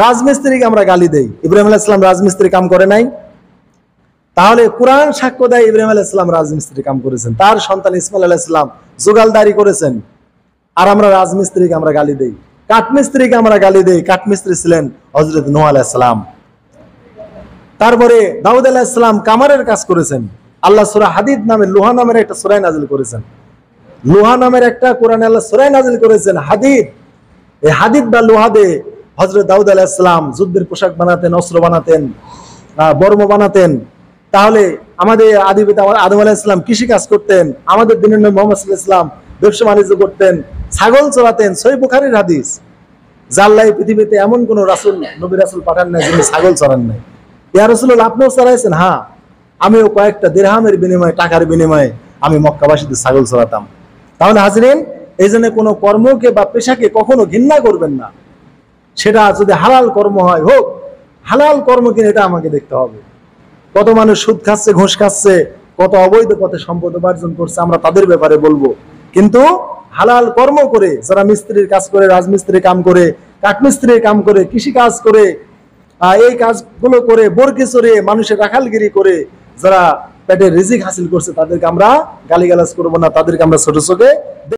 রাজমিস্ত্রিকে আমরা গালি দেই। ইব্রাহিম আলাইহিস সালাম রাজমিস্ত্রি কাম করে নাই? তাহলে কোরআন সাক্ষ্য দেয় ইব্রাহিম আলাইহিস সালাম রাজমিস্ত্রি কাম করেছেন, তার সন্তান ইসমাইল আলাইহিস সালাম জোগালদারি করেছেন। আর আমরা রাজমিস্ত্রিকে আমরা গালি দেই, কাঠমিস্ত্রিকে আমরা গালি দেই। কাঠমিস্ত্রি ছিলেন হযরত নূহ আলাইহিস সালাম। তারপরে দাউদ আলাইহিস সালাম কামারের কাজ করেছেন। আল্লাহ সূরা হাদিদ নামে, লোহা নামের একটা সূরা নাযিল করেছেন। লোহা নামের একটা কোরআনে আল্লাহ সূরা নাযিল করেছেন হাদিদ। এই হাদিদ বা লোহা দিয়ে হযরত দাউদ আলাইহিস সালাম যুদ্ধের পোশাক বানাতেন, অস্ত্র বানাতেন, বর্ম বানাতেন। তাহলে আমাদের আদি পিতা আদম আলাইহিস সালাম কৃষি কাজ করতেন, আমাদের দিনের নবী মুহাম্মদ সাল্লাল্লাহু আলাইহি ওয়াসাল্লাম ব্যবসা বাণিজ্য করতেন, ছাগল চড়াতেন। সহিহ বুখারীর হাদিস। আল্লাহ পৃথিবীতে এমন কোন রাসূল, নবী রাসূল পাঠান নাই যিনি ছাগল চড়ান নাই। ইয়া রাসূলুল্লাহ, আপনিও চড়াইছেন? হ্যাঁ, আমিও কয়েকটা দিরহামের বিনিময়ে, টাকার বিনিময়ে আমি মক্কাবাসীদের ছাগল চড়াতাম। তাহলে হাজরিন, এই জন্য কোনো কর্মকে বা পেশাকে কখনো ঘৃণা করবেন না। সেটা যদি হালাল কর্ম হয়, হোক হালাল কর্ম কিনা এটা আমাকে দেখতে হবে। কত মানুষ সুদ খাচ্ছে, ঘুষ খাচ্ছে, কত অবৈধ পথে সম্পদ উপার্জন করছে, আমরা তাদের ব্যাপারে বলবো। কিন্তু হালাল কর্ম করে যারা মিস্ত্রির কাজ করে, রাজমিস্ত্রির কাম করে, কাঠমিস্ত্রির কাম করে, কৃষি কাজ করে, এই কাজগুলো করে, বরকি চড়িয়ে মানুষের রাখালগিরি করে যারা পেটের রিজিক হাসিল করছে, তাদেরকে আমরা গালিগালাজ করবো না, তাদেরকে আমরা ছোট চোখে